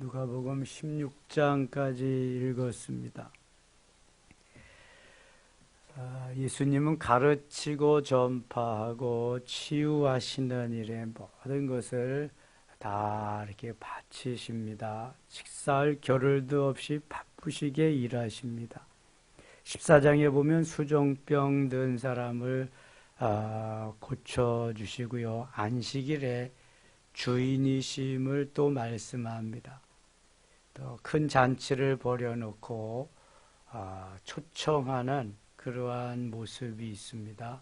누가복음 16장까지 읽었습니다. 예수님은 가르치고 전파하고 치유하시는 일에 모든 것을 다 이렇게 바치십니다. 식사할 겨를도 없이 바쁘시게 일하십니다. 14장에 보면 수종병 든 사람을 고쳐주시고요. 안식일에 주인이심을 또 말씀합니다. 또 큰 잔치를 벌여놓고 초청하는 그러한 모습이 있습니다.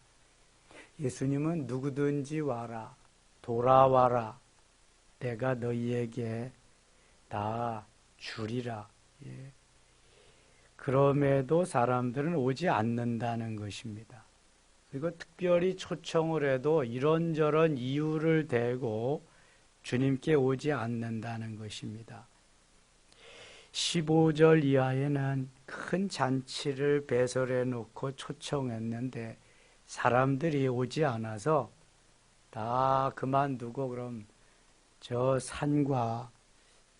예수님은 누구든지 와라, 돌아와라, 내가 너희에게 다 주리라. 예. 그럼에도 사람들은 오지 않는다는 것입니다. 그리고 특별히 초청을 해도 이런저런 이유를 대고 주님께 오지 않는다는 것입니다. 15절 이하에는 큰 잔치를 배설해 놓고 초청했는데 사람들이 오지 않아서 다 그만두고 그럼 저 산과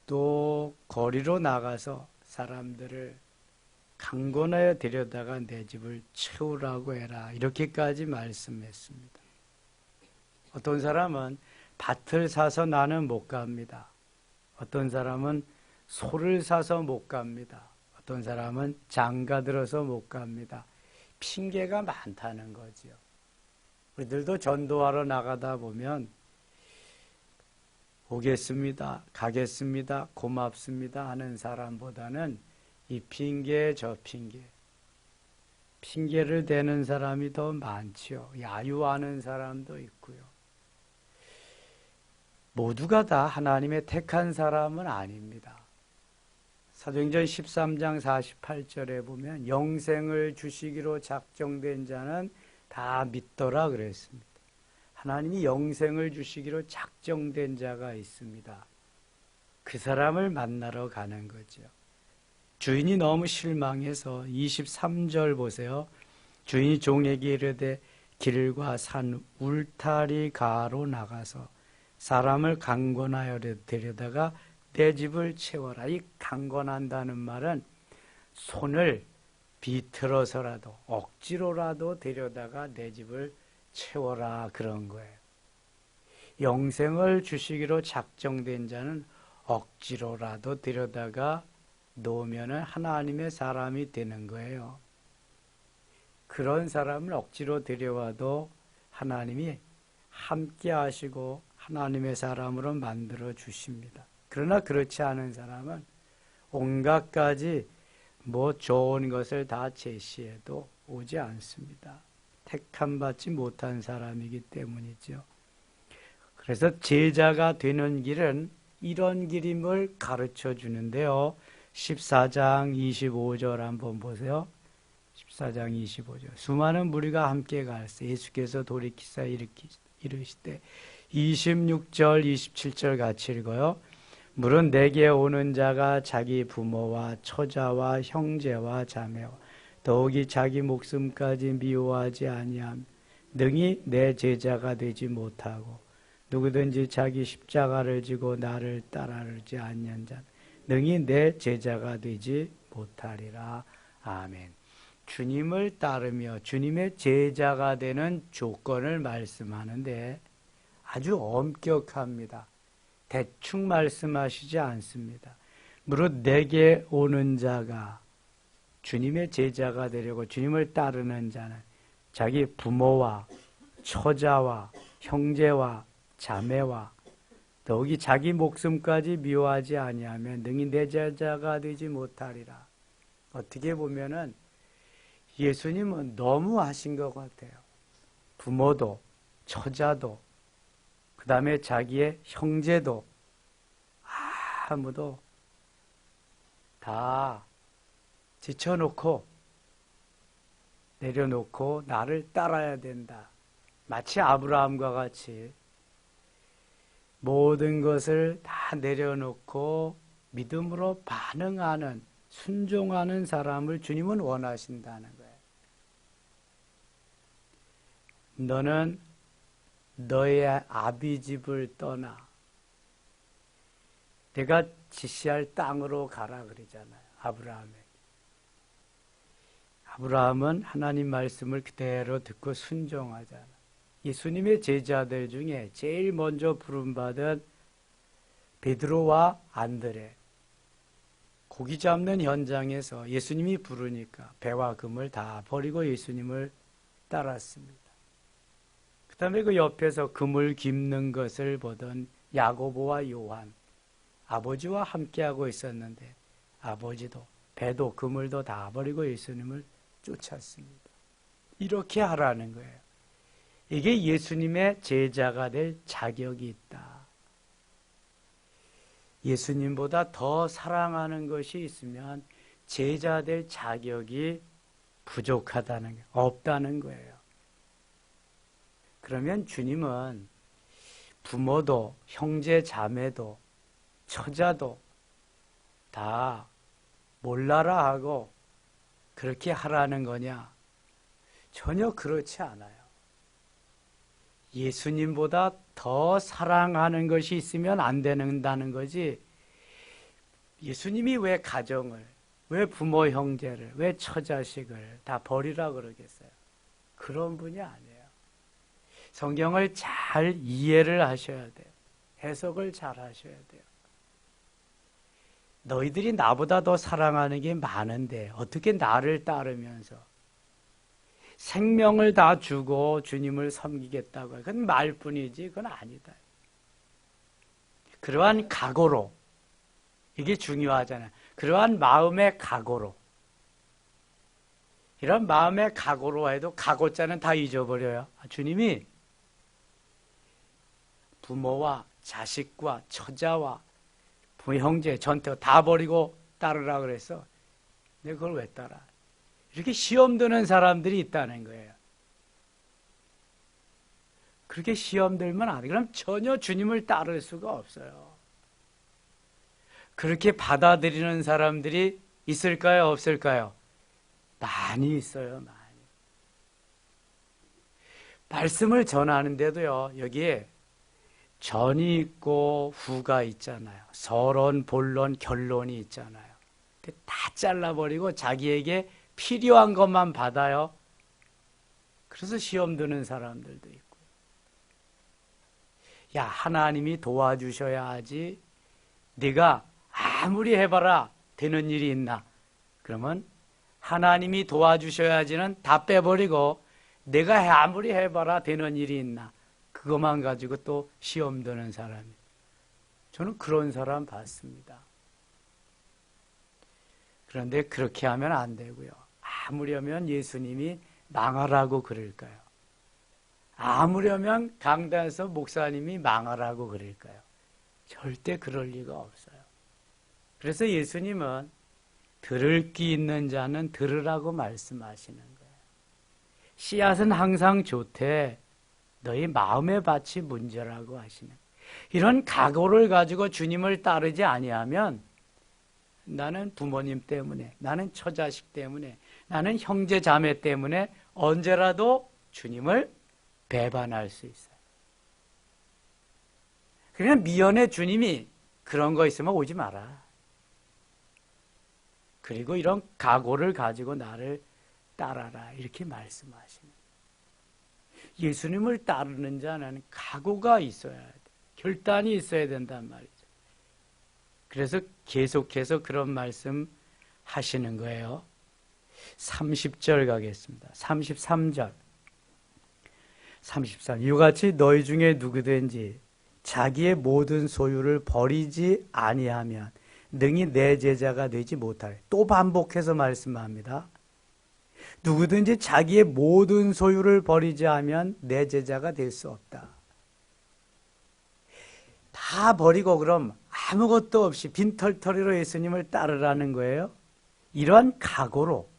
또 거리로 나가서 사람들을 강권하여 데려다가 내 집을 채우라고 해라. 이렇게까지 말씀했습니다. 어떤 사람은 밭을 사서 나는 못 갑니다. 어떤 사람은 소를 사서 못 갑니다. 어떤 사람은 장가 들어서 못 갑니다. 핑계가 많다는 거지요. 우리들도 전도하러 나가다 보면 오겠습니다, 가겠습니다, 고맙습니다 하는 사람보다는 이 핑계 저 핑계를 대는 사람이 더 많지요. 야유하는 사람도 있고요. 모두가 다 하나님의 택한 사람은 아닙니다. 사도행전 13장 48절에 보면 영생을 주시기로 작정된 자는 다 믿더라 그랬습니다. 하나님이 영생을 주시기로 작정된 자가 있습니다. 그 사람을 만나러 가는 거죠. 주인이 너무 실망해서 23절 보세요. 주인이 종에게 이르되 길과 산 울타리 가로 나가서 사람을 강권하여 데려다가 내 집을 채워라. 이 강권한다는 말은 손을 비틀어서라도 억지로라도 데려다가 내 집을 채워라 그런 거예요. 영생을 주시기로 작정된 자는 억지로라도 데려다가 놓으면 하나님의 사람이 되는 거예요. 그런 사람을 억지로 데려와도 하나님이 함께 하시고 하나님의 사람으로 만들어 주십니다. 그러나 그렇지 않은 사람은 온갖 가지 좋은 것을 다 제시해도 오지 않습니다. 택함 받지 못한 사람이기 때문이죠. 그래서 제자가 되는 길은 이런 길임을 가르쳐 주는데요. 14장 25절 한번 보세요. 14장 25절. 수많은 무리가 함께 갈새 예수께서 돌이키사 이르시되 26절 27절 같이 읽어요. 물은 내게 오는 자가 자기 부모와 처자와 형제와 자매와 더욱이 자기 목숨까지 미워하지 아니하면 능히 내 제자가 되지 못하고 누구든지 자기 십자가를 지고 나를 따르지 않는 자는 능히 내 제자가 되지 못하리라. 아멘. 주님을 따르며 주님의 제자가 되는 조건을 말씀하는데 아주 엄격합니다. 대충 말씀하시지 않습니다. 무릇 내게 오는 자가 주님의 제자가 되려고 주님을 따르는 자는 자기 부모와 처자와 형제와 자매와 더욱이 자기 목숨까지 미워하지 아니하면 능히 내 제자가 되지 못하리라. 어떻게 보면은 예수님은 너무 하신 것 같아요. 부모도 처자도 그 다음에 자기의 형제도 아무도 다 지쳐놓고 내려놓고 나를 따라야 된다. 마치 아브라함과 같이 모든 것을 다 내려놓고 믿음으로 반응하는 순종하는 사람을 주님은 원하신다는 거예요. 너는 너의 아비 집을 떠나 내가 지시할 땅으로 가라 그러잖아요. 아브라함에게. 아브라함은 하나님 말씀을 그대로 듣고 순종하잖아요. 예수님의 제자들 중에 제일 먼저 부름받은 베드로와 안드레, 고기 잡는 현장에서 예수님이 부르니까 배와 금을 다 버리고 예수님을 따랐습니다. 그 다음에 그 옆에서 금을 깁는 것을 보던 야고보와 요한, 아버지와 함께하고 있었는데 아버지도 배도 그물도 다 버리고 예수님을 쫓았습니다. 이렇게 하라는 거예요. 이게 예수님의 제자가 될 자격이 있다. 예수님보다 더 사랑하는 것이 있으면 제자 될 자격이 부족하다는 게 없다는 거예요. 그러면 주님은 부모도 형제 자매도 처자도 다 몰라라 하고 그렇게 하라는 거냐? 전혀 그렇지 않아요. 예수님보다 더 사랑하는 것이 있으면 안 된다는 거지. 예수님이 왜 가정을, 왜 부모 형제를, 왜 처자식을 다 버리라 그러겠어요? 그런 분이 아니에요. 성경을 잘 이해를 하셔야 돼요. 해석을 잘 하셔야 돼요. 너희들이 나보다 더 사랑하는 게 많은데 어떻게 나를 따르면서 생명을 다 주고 주님을 섬기겠다고 해요. 그건 말뿐이지 그건 아니다. 그러한 각오로, 이게 중요하잖아요. 그러한 마음의 각오로, 이런 마음의 각오로 해도 각오자는 다 잊어버려요. 주님이 부모와 자식과 처자와 형제, 전터 다 버리고 따르라 그래서 내가 그걸 왜 따라? 이렇게 시험 드는 사람들이 있다는 거예요. 그렇게 시험 들면 안 돼. 그럼 전혀 주님을 따를 수가 없어요. 그렇게 받아들이는 사람들이 있을까요? 없을까요? 많이 있어요. 많이. 말씀을 전하는데도요. 여기에 전이 있고 후가 있잖아요. 서론, 본론, 결론이 있잖아요. 다 잘라버리고 자기에게 필요한 것만 받아요. 그래서 시험 드는 사람들도 있고요. 야, 하나님이 도와주셔야 하지. 네가 아무리 해봐라 되는 일이 있나? 그러면 하나님이 도와주셔야지는 다 빼버리고 내가 아무리 해봐라 되는 일이 있나? 그것만 가지고 또 시험 드는 사람이. 저는 그런 사람 봤습니다. 그런데 그렇게 하면 안 되고요. 아무려면 예수님이 망하라고 그럴까요? 아무려면 강단에서 목사님이 망하라고 그럴까요? 절대 그럴 리가 없어요. 그래서 예수님은 들을 귀 있는 자는 들으라고 말씀하시는 거예요. 씨앗은 항상 좋되 너희 마음의 밭이 문제라고 하시는, 이런 각오를 가지고 주님을 따르지 아니하면 나는 부모님 때문에, 나는 처자식 때문에, 나는 형제 자매 때문에 언제라도 주님을 배반할 수 있어요. 그냥 미연에 주님이 그런 거 있으면 오지 마라. 그리고 이런 각오를 가지고 나를 따라라 이렇게 말씀하시는. 예수님을 따르는 자는 각오가 있어야 돼. 결단이 있어야 된단 말이죠. 그래서 계속해서 그런 말씀 하시는 거예요. 30절 가겠습니다. 33절. 33. 이같이 너희 중에 누구든지 자기의 모든 소유를 버리지 아니하면 능히 내 제자가 되지 못하리. 또 반복해서 말씀합니다. 누구든지 자기의 모든 소유를 버리지 하면 내 제자가 될 수 없다. 다 버리고 그럼 아무것도 없이 빈털터리로 예수님을 따르라는 거예요. 이러한 각오로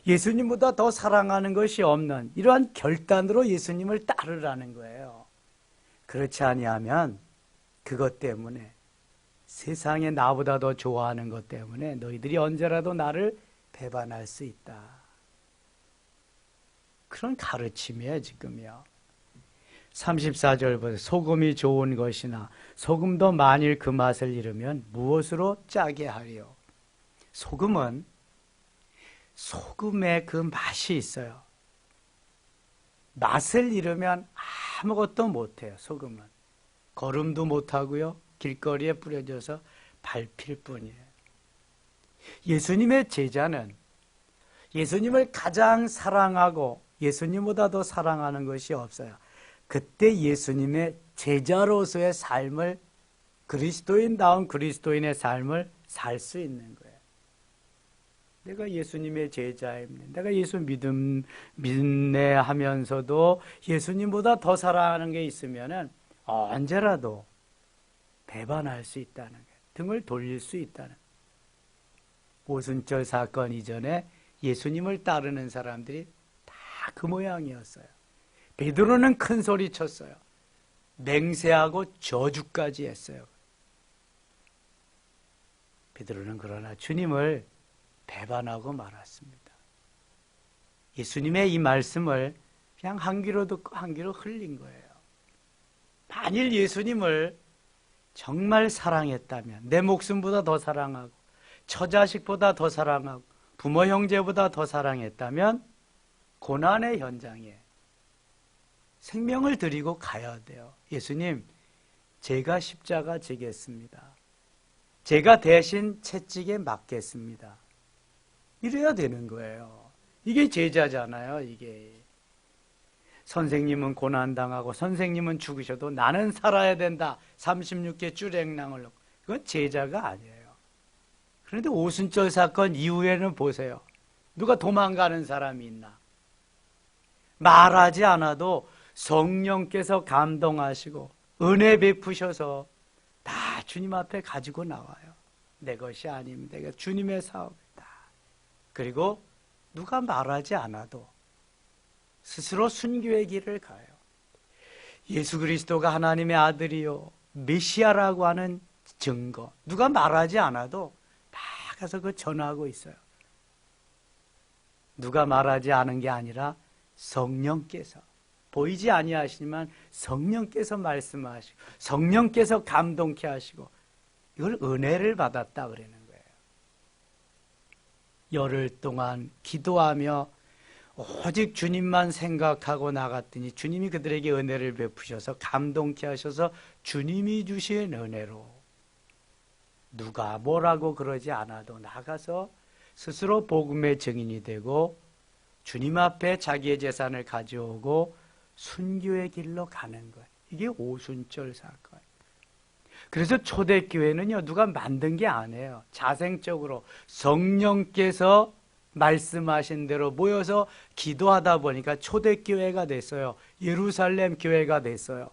예수님보다 더 사랑하는 것이 없는 이러한 결단으로 예수님을 따르라는 거예요. 그렇지 아니하면 그것 때문에 세상에 나보다 더 좋아하는 것 때문에 너희들이 언제라도 나를 배반할 수 있다. 그런 가르침이에요, 지금요. 34절 보세요. 소금이 좋은 것이나 소금도 만일 그 맛을 잃으면 무엇으로 짜게 하리요? 소금은 소금의 그 맛이 있어요. 맛을 잃으면 아무것도 못해요. 소금은 걸음도 못하고요, 길거리에 뿌려져서 밟힐 뿐이에요. 예수님의 제자는 예수님을 가장 사랑하고 예수님보다 더 사랑하는 것이 없어요. 그때 예수님의 제자로서의 삶을, 그리스도인다운 그리스도인의 삶을 살 수 있는 거예요. 내가 예수님의 제자입니다. 내가 예수 믿네 하면서도 예수님보다 더 사랑하는 게 있으면은 언제라도 배반할 수 있다는 거예요. 등을 돌릴 수 있다는. 오순절 사건 이전에 예수님을 따르는 사람들이 다 그 모양이었어요. 베드로는 큰 소리 쳤어요. 맹세하고 저주까지 했어요. 베드로는 그러나 주님을 배반하고 말았습니다. 예수님의 이 말씀을 그냥 한 귀로 듣고 한 귀로 흘린 거예요. 만일 예수님을 정말 사랑했다면, 내 목숨보다 더 사랑하고 처자식보다 더 사랑하고 부모 형제보다 더 사랑했다면 고난의 현장에 생명을 드리고 가야 돼요. 예수님, 제가 십자가 지겠습니다. 제가 대신 채찍에 맞겠습니다. 이래야 되는 거예요. 이게 제자잖아요. 이게 선생님은 고난당하고 선생님은 죽으셔도 나는 살아야 된다. 36개 주랭랑을 놓고. 이건 제자가 아니에요. 그런데 오순절 사건 이후에는 보세요. 누가 도망가는 사람이 있나? 말하지 않아도 성령께서 감동하시고 은혜 베푸셔서 다 주님 앞에 가지고 나와요. 내 것이 아닙니다. 이게 주님의 사업이다. 그리고 누가 말하지 않아도 스스로 순교의 길을 가요. 예수 그리스도가 하나님의 아들이요 메시아라고 하는 증거, 누가 말하지 않아도 다 가서 그 전하고 있어요. 누가 말하지 않은 게 아니라 성령께서, 보이지 아니하시지만 성령께서 말씀하시고 성령께서 감동케 하시고, 이걸 은혜를 받았다 그러는 거예요. 열흘 동안 기도하며 오직 주님만 생각하고 나갔더니 주님이 그들에게 은혜를 베푸셔서 감동케 하셔서 주님이 주신 은혜로 누가 뭐라고 그러지 않아도 나가서 스스로 복음의 증인이 되고 주님 앞에 자기의 재산을 가져오고 순교의 길로 가는 거예요. 이게 오순절 사건. 그래서 초대교회는요, 누가 만든 게 아니에요. 자생적으로 성령께서 말씀하신 대로 모여서 기도하다 보니까 초대교회가 됐어요. 예루살렘 교회가 됐어요.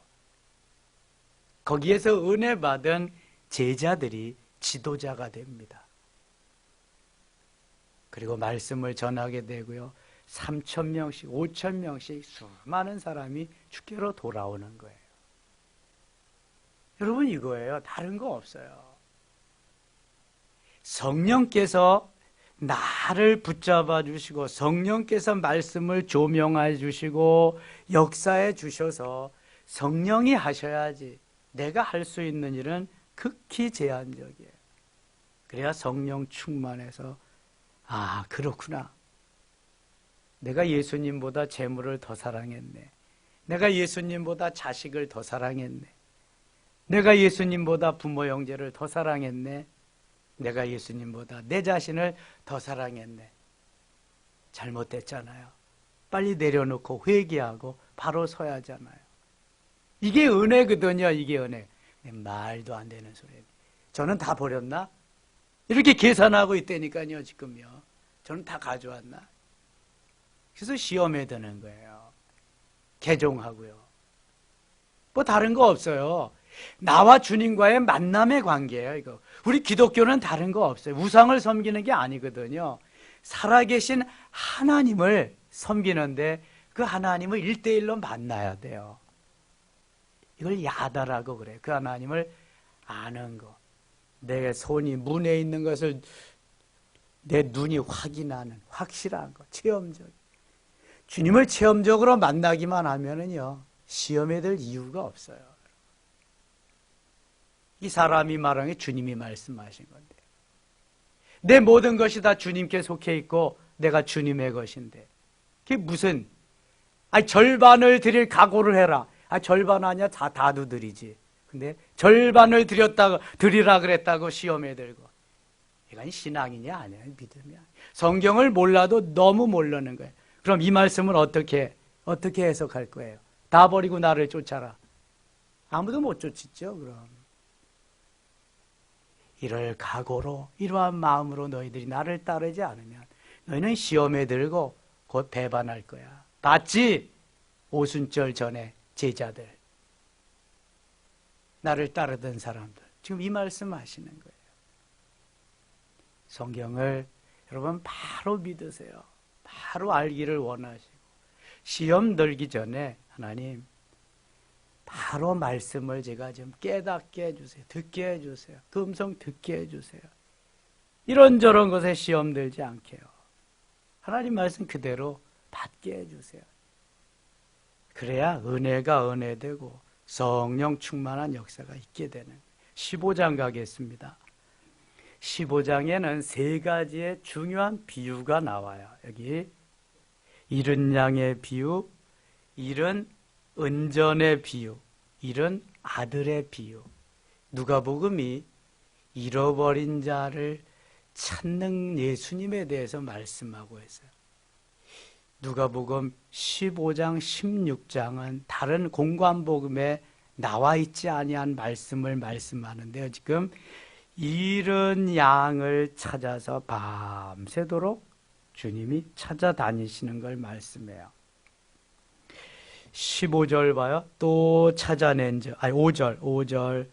거기에서 은혜 받은 제자들이 지도자가 됩니다. 그리고 말씀을 전하게 되고요. 3,000명씩, 5,000명씩 수많은 사람이 주께로 돌아오는 거예요. 여러분, 이거예요. 다른 거 없어요. 성령께서 나를 붙잡아 주시고 성령께서 말씀을 조명해 주시고 역사해 주셔서 성령이 하셔야지 내가 할 수 있는 일은 극히 제한적이에요. 그래야 성령 충만해서 아, 그렇구나. 내가 예수님보다 재물을 더 사랑했네. 내가 예수님보다 자식을 더 사랑했네. 내가 예수님보다 부모 형제를 더 사랑했네. 내가 예수님보다 내 자신을 더 사랑했네. 잘못됐잖아요. 빨리 내려놓고 회개하고 바로 서야 하잖아요. 이게 은혜거든요. 이게 은혜. 말도 안 되는 소리예요. 저는 다 버렸나? 이렇게 계산하고 있다니까요. 지금요. 저는 다 가져왔나? 그래서 시험에 드는 거예요. 개종하고요. 뭐 다른 거 없어요. 나와 주님과의 만남의 관계예요. 이거. 우리 기독교는 다른 거 없어요. 우상을 섬기는 게 아니거든요. 살아계신 하나님을 섬기는데 그 하나님을 1대1로 만나야 돼요. 이걸 야다라고 그래요. 그 하나님을 아는 거. 내 손이 문에 있는 것을 내 눈이 확인하는 확실한 거. 체험적. 주님을 체험적으로 만나기만 하면은요, 시험에 들 이유가 없어요. 이 사람이 말한 게 주님이 말씀하신 건데, 내 모든 것이 다 주님께 속해 있고 내가 주님의 것인데, 그게 무슨, 절반을 드릴 각오를 해라. 절반 아니야, 다도 드리지. 근데 절반을 드리라 그랬다고 시험에 들고, 이건 신앙이냐 아니야, 믿음이야. 성경을 몰라도 너무 모르는 거예요. 그럼 이 말씀을 어떻게 해석할 거예요? 다 버리고 나를 쫓아라. 아무도 못 쫓겠죠, 그럼. 이럴 각오로, 이러한 마음으로 너희들이 나를 따르지 않으면 너희는 시험에 들고 곧 배반할 거야. 봤지? 오순절 전에 제자들, 나를 따르던 사람들, 지금 이 말씀 하시는 거예요. 성경을 여러분 바로 믿으세요. 바로 알기를 원하시고, 시험 들기 전에 하나님 바로 말씀을 제가 좀 깨닫게 해주세요. 듣게 해주세요. 그 음성 듣게 해주세요. 이런저런 것에 시험 들지 않게요. 하나님 말씀 그대로 받게 해주세요. 그래야 은혜가 은혜되고 성령 충만한 역사가 있게 되는. 15장 가겠습니다. 15장에는 세 가지의 중요한 비유가 나와요. 여기 잃은 양의 비유, 잃은 은전의 비유, 잃은 아들의 비유. 누가복음이 잃어버린 자를 찾는 예수님에 대해서 말씀하고 있어요. 누가복음 15장, 16장은 다른 공관복음에 나와 있지 아니한 말씀을 말씀하는데요. 지금 잃은 양을 찾아서 밤새도록 주님이 찾아다니시는 걸 말씀해요. 15절 봐요. 또 찾아낸 적, 5절.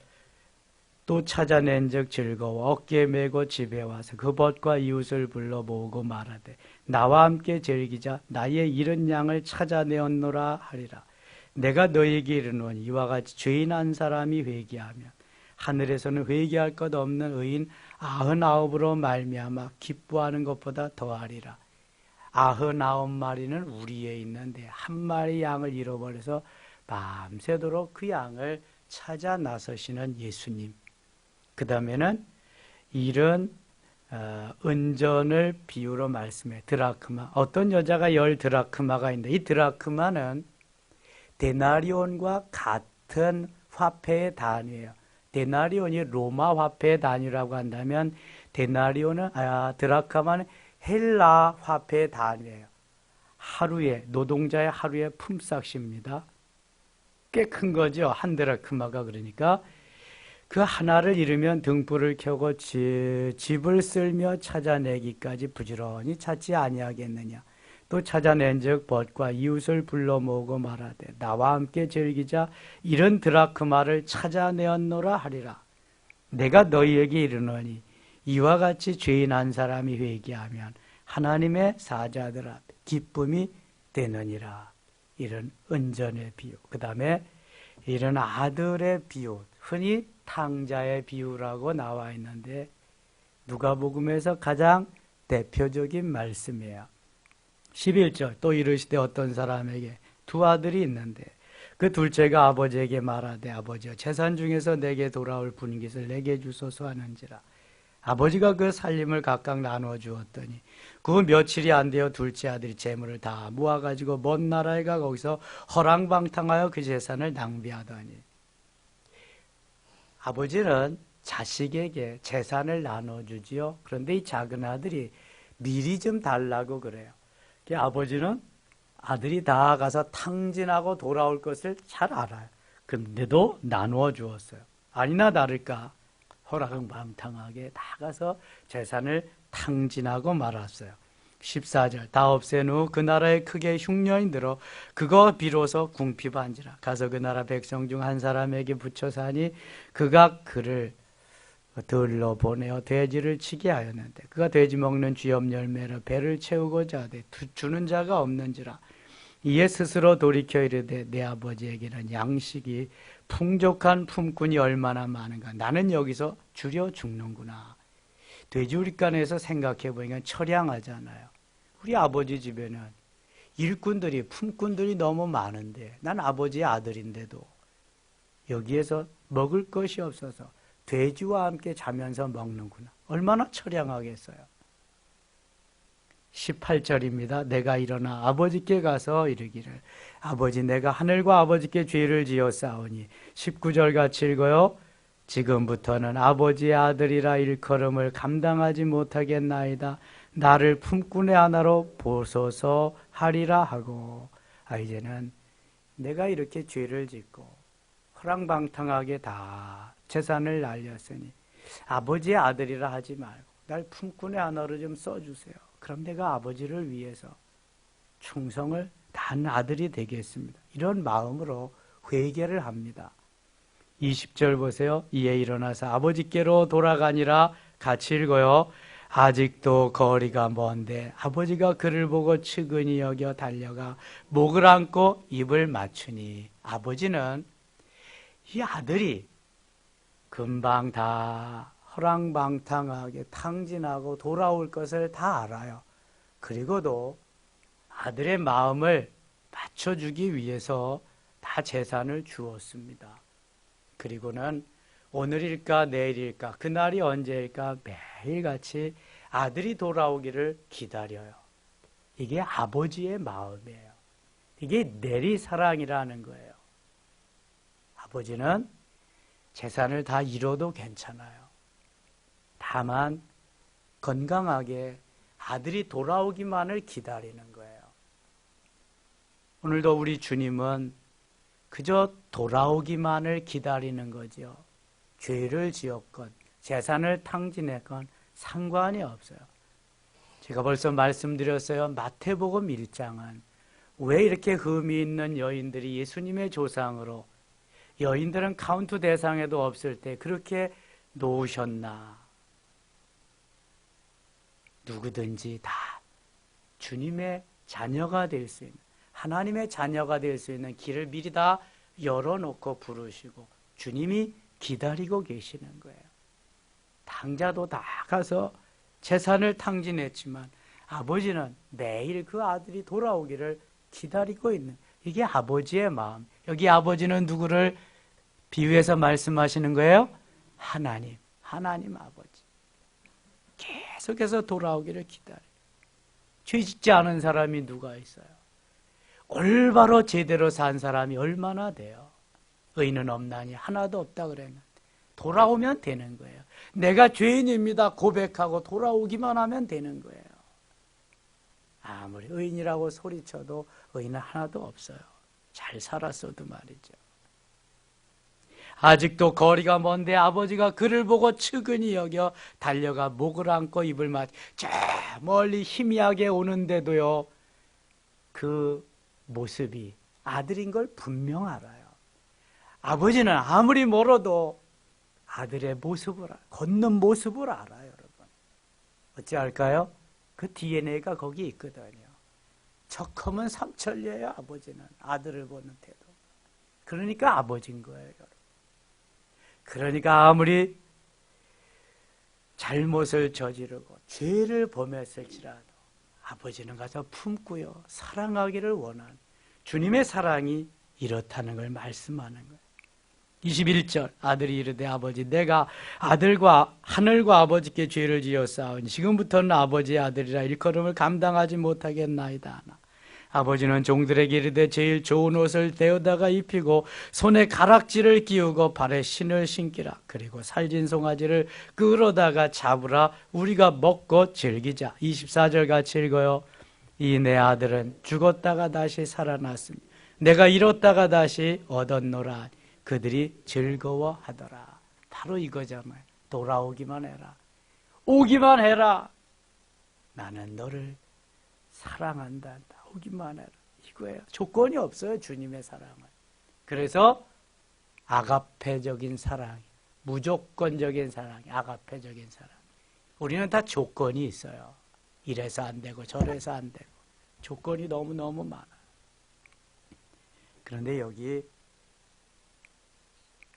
또 찾아낸 적 즐거워 어깨에 메고 집에 와서 그 벗과 이웃을 불러 모으고 말하되 나와 함께 즐기자. 나의 잃은 양을 찾아내었노라 하리라. 내가 너희에게 이르노니 이와 같이 죄인 한 사람이 회개하면 하늘에서는 회개할 것 없는 의인 99으로 말미암아 기뻐하는 것보다 더하리라. 99마리는 우리에 있는데 한 마리 양을 잃어버려서 밤새도록 그 양을 찾아 나서시는 예수님. 그 다음에는 이런 은전을 비유로 말씀해. 드라크마. 어떤 여자가 10 드라크마가 있는데 이 드라크마는 데나리온과 같은 화폐의 단위예요. 데나리온이 로마 화폐의 단위라고 한다면 드라크마는 헬라 화폐의 단위예요. 하루에, 노동자의 하루의 품삯입니다. 꽤 큰 거죠. 한 드라크마가. 그러니까 그 하나를 잃으면 등불을 켜고 집을 쓸며 찾아내기까지 부지런히 찾지 아니하겠느냐. 또 찾아낸 즉 벗과 이웃을 불러 모으고 말하되 나와 함께 즐기자. 이런 드라크마를 찾아내었노라 하리라. 내가 너희에게 이르노니 이와 같이 죄인 한 사람이 회개하면 하나님의 사자들 앞에 기쁨이 되느니라. 이런 은전의 비유. 그 다음에 이런 아들의 비유. 흔히 탕자의 비유라고 나와 있는데 누가복음에서 가장 대표적인 말씀이에요. 11절 또 이르시되 어떤 사람에게 두 아들이 있는데 그 둘째가 아버지에게 말하되 아버지여 재산 중에서 내게 돌아올 분깃을 내게 주소서 하는지라. 아버지가 그 살림을 각각 나누어 주었더니 그 며칠이 안 되어 둘째 아들이 재물을 다 모아가지고 먼 나라에 가 거기서 허랑방탕하여 그 재산을 낭비하더니. 아버지는 자식에게 재산을 나눠주지요. 그런데 이 작은 아들이 미리 좀 달라고 그래요. 아버지는 아들이 다 가서 탕진하고 돌아올 것을 잘 알아요. 그런데도 나누어 주었어요. 아니나 다를까 허랑방탕하게 나가서 재산을 탕진하고 말았어요. 14절 다 없앤 후 그 나라에 크게 흉년이 들어 그거 비로소 궁핍한지라. 가서 그 나라 백성 중 한 사람에게 붙여 사니 그가 그를 들러 보내어 돼지를 치게 하였는데 그가 돼지 먹는 쥐염 열매로 배를 채우고자 하되 주는 자가 없는지라. 이에 스스로 돌이켜 이르되 내 아버지에게는 양식이 풍족한 품꾼이 얼마나 많은가. 나는 여기서 줄여 죽는구나. 돼지우리간에서 생각해 보니까 처량하잖아요. 우리 아버지 집에는 일꾼들이, 품꾼들이 너무 많은데 난 아버지의 아들인데도 여기에서 먹을 것이 없어서 돼지와 함께 자면서 먹는구나. 얼마나 처량하겠어요. 18절입니다. 내가 일어나 아버지께 가서 이르기를 아버지 내가 하늘과 아버지께 죄를 지었사오니 19절 같이 읽어요. 지금부터는 아버지의 아들이라 일컬음을 감당하지 못하겠나이다. 나를 품꾼의 하나로 보소서 하리라 하고 이제는 내가 이렇게 죄를 짓고 허랑방탕하게 다 재산을 날렸으니 아버지의 아들이라 하지 말고 날 품꾼의 하나로 좀 써주세요. 그럼 내가 아버지를 위해서 충성을 다하는 아들이 되겠습니다. 이런 마음으로 회개를 합니다. 20절 보세요. 이에 일어나서 아버지께로 돌아가니라. 같이 읽어요. 아직도 거리가 먼데 아버지가 그를 보고 측은히 여겨 달려가 목을 안고 입을 맞추니 아버지는 이 아들이 금방 다 허랑방탕하게 탕진하고 돌아올 것을 다 알아요. 그리고도 아들의 마음을 맞춰주기 위해서 다 재산을 주었습니다. 그리고는 오늘일까 내일일까 그날이 언제일까 매일같이 아들이 돌아오기를 기다려요. 이게 아버지의 마음이에요. 이게 내리사랑이라는 거예요. 아버지는 재산을 다 잃어도 괜찮아요. 다만 건강하게 아들이 돌아오기만을 기다리는 거예요. 오늘도 우리 주님은 그저 돌아오기만을 기다리는 거죠. 죄를 지었건 재산을 탕진했건 상관이 없어요. 제가 벌써 말씀드렸어요. 마태복음 1장은 왜 이렇게 흠이 있는 여인들이 예수님의 조상으로 여인들은 카운트 대상에도 없을 때 그렇게 놓으셨나. 누구든지 다 주님의 자녀가 될 수 있는 하나님의 자녀가 될 수 있는 길을 미리 다 열어놓고 부르시고 주님이 기다리고 계시는 거예요. 당자도 다 가서 재산을 탕진했지만 아버지는 매일 그 아들이 돌아오기를 기다리고 있는 이게 아버지의 마음. 여기 아버지는 누구를 비유해서 말씀하시는 거예요? 하나님 아버지. 계속해서 돌아오기를 기다려요. 죄 짓지 않은 사람이 누가 있어요? 올바로 제대로 산 사람이 얼마나 돼요? 의인은 없나니 하나도 없다 그랬는데 돌아오면 되는 거예요. 내가 죄인입니다 고백하고 돌아오기만 하면 되는 거예요. 아무리 의인이라고 소리쳐도 의인은 하나도 없어요. 잘 살았어도 말이죠. 아직도 거리가 먼데 아버지가 그를 보고 측은히 여겨 달려가 목을 안고 입을 맞 저 멀리 희미하게 오는데도요 그 모습이 아들인 걸 분명 알아요. 아버지는 아무리 멀어도 아들의 모습을 걷는 모습을 알아요. 여러분 어찌할까요? 그 DNA가 거기 있거든요. 척하면 삼천리예요. 아버지는 아들을 보는 태도. 그러니까 아버지인 거예요. 여러분. 그러니까 아무리 잘못을 저지르고 죄를 범했을지라도 아버지는 가서 품고요 사랑하기를 원하는 주님의 사랑이 이렇다는 걸 말씀하는 거예요. 21절 아들이 이르되 아버지 내가 아들과 하늘과 아버지께 죄를 지었사오니 지금부터는 아버지의 아들이라 일컬음을 감당하지 못하겠나이다 하나. 아버지는 종들에게 이르되 제일 좋은 옷을 데우다가 입히고 손에 가락지를 끼우고 발에 신을 신기라. 그리고 살진 송아지를 끌어다가 잡으라. 우리가 먹고 즐기자. 24절 같이 읽어요. 이 내 아들은 죽었다가 다시 살아났으니 내가 잃었다가 다시 얻었노라. 그들이 즐거워하더라. 바로 이거잖아요. 돌아오기만 해라. 오기만 해라. 나는 너를 사랑한다. 오기만 해라. 이거예요. 조건이 없어요. 주님의 사랑은. 그래서 아가페적인 사랑, 무조건적인 사랑, 아가페적인 사랑. 우리는 다 조건이 있어요. 이래서 안 되고 저래서 안 되고 조건이 너무너무 많아요. 그런데 여기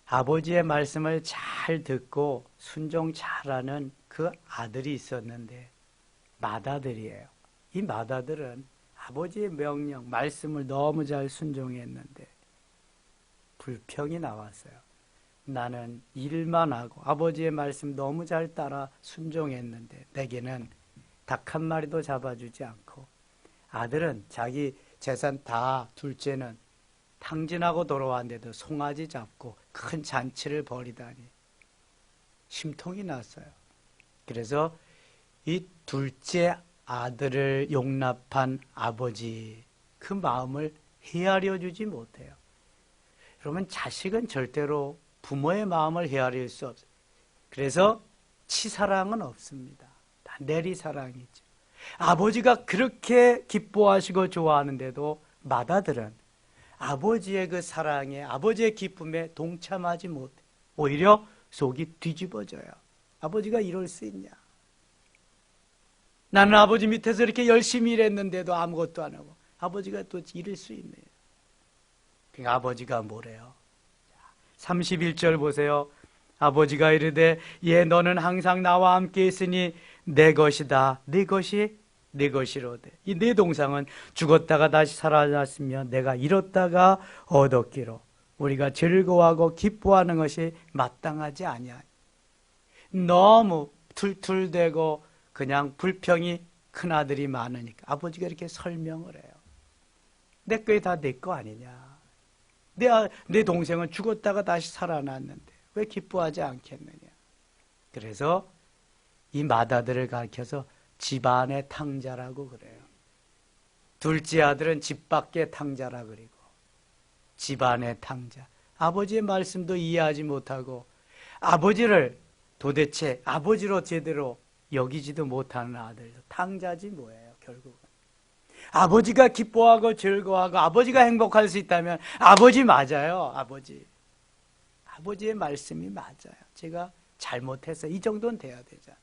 아버지의 말씀을 잘 듣고 순종 잘하는 그 아들이 있었는데 맏아들이에요. 이 맏아들은 아버지의 명령, 말씀을 너무 잘 순종했는데 불평이 나왔어요. 나는 일만 하고 아버지의 말씀 너무 잘 따라 순종했는데 내게는 닭 한 마리도 잡아주지 않고, 아들은 자기 재산 다, 둘째는 탕진하고 돌아왔는데도 송아지 잡고 큰 잔치를 벌이다니 심통이 났어요. 그래서 이 둘째 아들을 용납한 아버지, 그 마음을 헤아려 주지 못해요. 여러분, 자식은 절대로 부모의 마음을 헤아릴 수 없어요. 그래서 치사랑은 없습니다. 다 내리사랑이죠. 아버지가 그렇게 기뻐하시고 좋아하는데도 맏아들은 아버지의 그 사랑에, 아버지의 기쁨에 동참하지 못해. 오히려 속이 뒤집어져요. 아버지가 이럴 수 있냐? 나는 아버지 밑에서 이렇게 열심히 일했는데도 아무것도 안 하고 아버지가 또 이럴 수 있네요. 그러니까 아버지가 뭐래요? 31절 보세요. 아버지가 이르되 예, 너는 항상 나와 함께 있으니 내 것이다. 네 것이 내 것이로되. 이 내 동상은 죽었다가 다시 살아났으며 내가 잃었다가 얻었기로. 우리가 즐거워하고 기뻐하는 것이 마땅하지 아니하니. 너무 툴툴대고 그냥 불평이 큰아들이 많으니까 아버지가 이렇게 설명을 해요. 내 거에 다 내 거 아니냐. 내 동생은 죽었다가 다시 살아났는데 왜 기뻐하지 않겠느냐. 그래서 이 맏아들을 가르쳐서 집안의 탕자라고 그래요. 둘째 아들은 집 밖의 탕자라 그리고 집안의 탕자. 아버지의 말씀도 이해하지 못하고 아버지를 도대체 아버지로 제대로 여기지도 못하는 아들도 탕자지 뭐예요, 결국은. 아버지가 기뻐하고 즐거워하고 아버지가 행복할 수 있다면 아버지 맞아요, 아버지. 아버지의 말씀이 맞아요. 제가 잘못해서 이 정도는 돼야 되잖아요.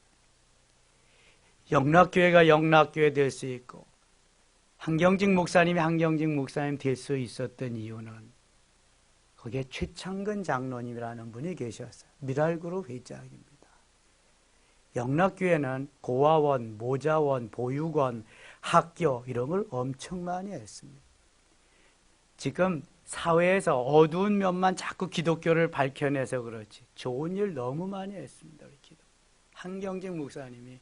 영락교회가 영락교회 될 수 있고 한경직 목사님이 한경직 목사님 될 수 있었던 이유는 거기에 최창근 장로님이라는 분이 계셨어요. 미랄그룹 회장입니다. 영락교회는 고아원, 모자원, 보육원, 학교 이런 걸 엄청 많이 했습니다. 지금 사회에서 어두운 면만 자꾸 기독교를 밝혀내서 그렇지 좋은 일 너무 많이 했습니다. 우리 한경직 목사님이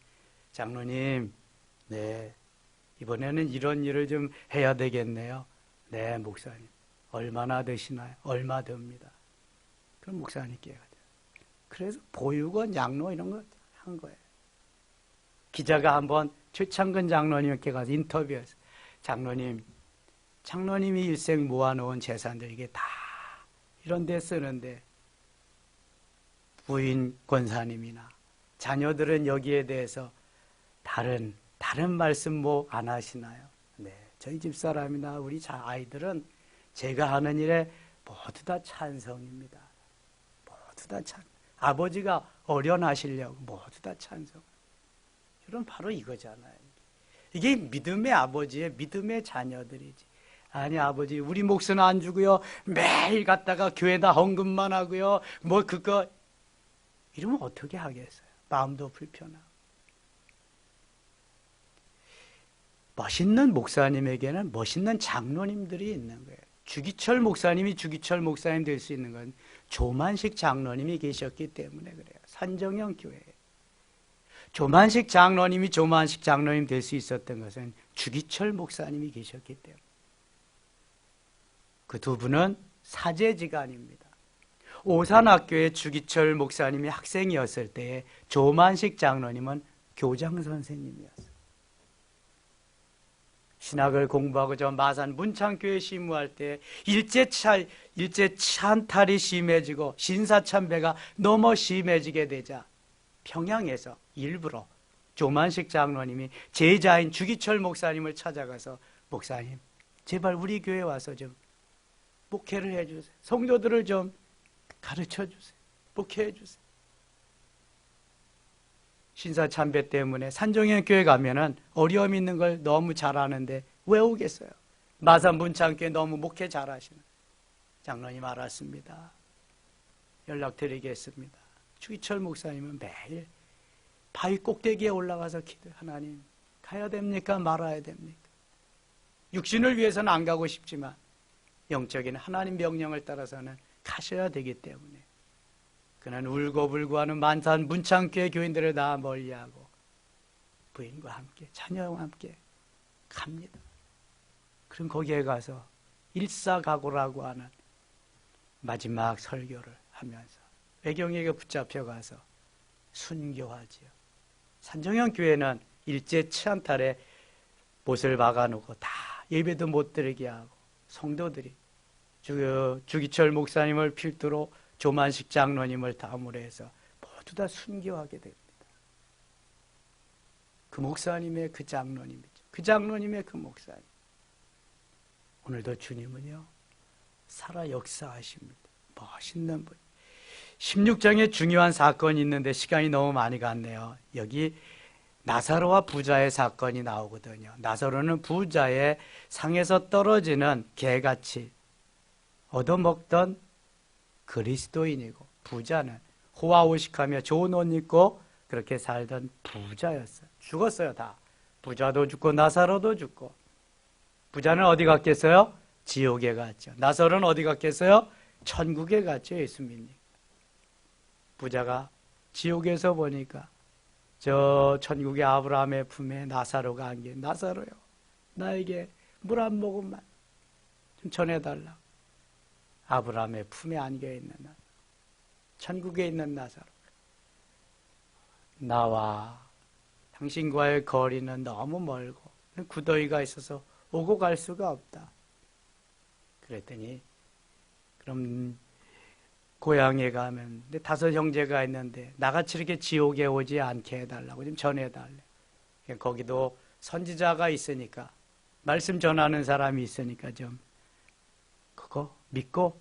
장로님, 네, 이번에는 이런 일을 좀 해야 되겠네요. 네, 목사님. 얼마나 되시나요? 얼마 됩니다. 그럼 목사님께 가죠. 그래서 보육원, 양로 이런 거 한 거예요. 기자가 한번 최창근 장로님께 가서 인터뷰했어요. 장로님이 일생 모아놓은 재산들 이게 다 이런 데 쓰는데 부인 권사님이나 자녀들은 여기에 대해서 다른 말씀 뭐 안 하시나요? 네, 저희 집사람이나 우리 아이들은 제가 하는 일에 모두 다 찬성입니다. 모두 다 아버지가 어련하시려고 모두 다 찬성. 이런 바로 이거잖아요. 이게 믿음의 아버지의 믿음의 자녀들이지. 아니 아버지 우리 몫은 안 주고요. 매일 갔다가 교회다 헌금만 하고요. 뭐 그거 이러면 어떻게 하겠어요? 마음도 불편하고. 멋있는 목사님에게는 멋있는 장로님들이 있는 거예요. 주기철 목사님이 주기철 목사님 될 수 있는 건 조만식 장로님이 계셨기 때문에 그래요. 산정형 교회. 조만식 장로님이 조만식 장로님 될 수 있었던 것은 주기철 목사님이 계셨기 때문에. 그 두 분은 사제지간입니다. 오산학교의 주기철 목사님이 학생이었을 때에 조만식 장로님은 교장 선생님이었어요. 신학을 공부하고 저 마산 문창교회 심우할 때 일제 찬탈이 심해지고 신사참배가 너무 심해지게 되자 평양에서 일부러 조만식 장로님이 제자인 주기철 목사님을 찾아가서 목사님 제발 우리 교회 와서 좀 목회를 해주세요. 성도들을 좀 가르쳐주세요. 목회해주세요. 신사참배 때문에 산정형 교회 가면은 어려움 있는 걸 너무 잘하는데 왜 오겠어요? 마산 문창교회 너무 목회 잘하시는 장로님 알았습니다. 연락드리겠습니다. 주기철 목사님은 매일 바위 꼭대기에 올라가서 기도해. 하나님 가야 됩니까? 말아야 됩니까? 육신을 위해서는 안 가고 싶지만 영적인 하나님 명령을 따라서는 가셔야 되기 때문에 그는 울고불고하는 만산 문창교회 교인들을 다 멀리하고 부인과 함께 자녀와 함께 갑니다. 그럼 거기에 가서 일사각오라고 하는 마지막 설교를 하면서 외경에게 붙잡혀가서 순교하지요. 산정형 교회는 일제 치안탈에 못을 박아놓고 다 예배도 못 드리게 하고 성도들이 주기철 목사님을 필두로 조만식 장로님을 다음으로 해서 모두 다 순교하게 됩니다. 그 목사님의 그 장로님이죠. 그 장로님의 그 목사님. 오늘도 주님은요, 살아 역사하십니다. 멋있는 분. 16장에 중요한 사건이 있는데 시간이 너무 많이 갔네요. 여기 나사로와 부자의 사건이 나오거든요. 나사로는 부자의 상에서 떨어지는 개같이 얻어먹던 그리스도인이고, 부자는 호화호식하며 좋은 옷 입고 그렇게 살던 부자였어요. 죽었어요, 다. 부자도 죽고 나사로도 죽고. 부자는 어디 갔겠어요? 지옥에 갔죠. 나사로는 어디 갔겠어요? 천국에 갔죠, 예수 믿으니까. 부자가 지옥에서 보니까 저 천국의 아브라함의 품에 나사로가 안겨. 나사로요, 나에게 물 한 모금만 좀 전해달라. 아브라함의 품에 안겨있는 나사로, 천국에 있는 나사로, 나와 당신과의 거리는 너무 멀고 구더기가 있어서 오고 갈 수가 없다. 그랬더니 그럼 고향에 가면, 근데 5 형제가 있는데 나같이 이렇게 지옥에 오지 않게 해달라고 좀 전해달래. 거기도 선지자가 있으니까, 말씀 전하는 사람이 있으니까 좀 그거 믿고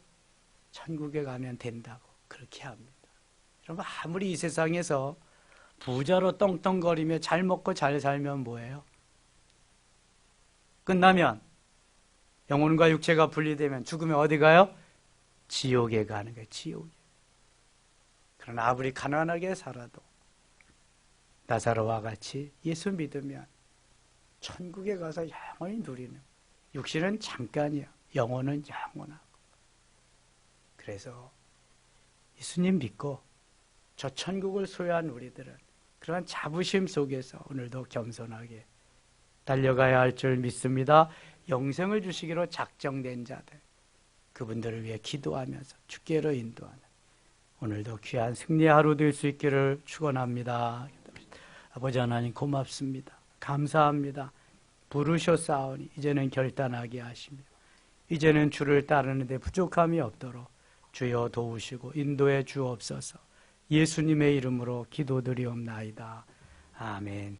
천국에 가면 된다고 그렇게 합니다. 여러분, 아무리 이 세상에서 부자로 떵떵거리며 잘 먹고 잘 살면 뭐예요? 끝나면 영혼과 육체가 분리되면 죽으면 어디 가요? 지옥에 가는 거예요. 지옥에. 그러나 아무리 가난하게 살아도 나사로와 같이 예수 믿으면 천국에 가서 영원히 누리는, 육신은 잠깐이야, 영혼은 영원하고. 그래서 예수님 믿고 저 천국을 소유한 우리들은 그러한 자부심 속에서 오늘도 겸손하게 달려가야 할 줄 믿습니다. 영생을 주시기로 작정된 자들, 그분들을 위해 기도하면서 주께로 인도하는 오늘도 귀한 승리의 하루 될 수 있기를 축원합니다. 아버지 하나님, 고맙습니다. 감사합니다. 부르셨사오니 이제는 결단하게 하시며 이제는 주를 따르는데 부족함이 없도록 주여 도우시고 인도해 주옵소서. 예수님의 이름으로 기도드리옵나이다. 아멘.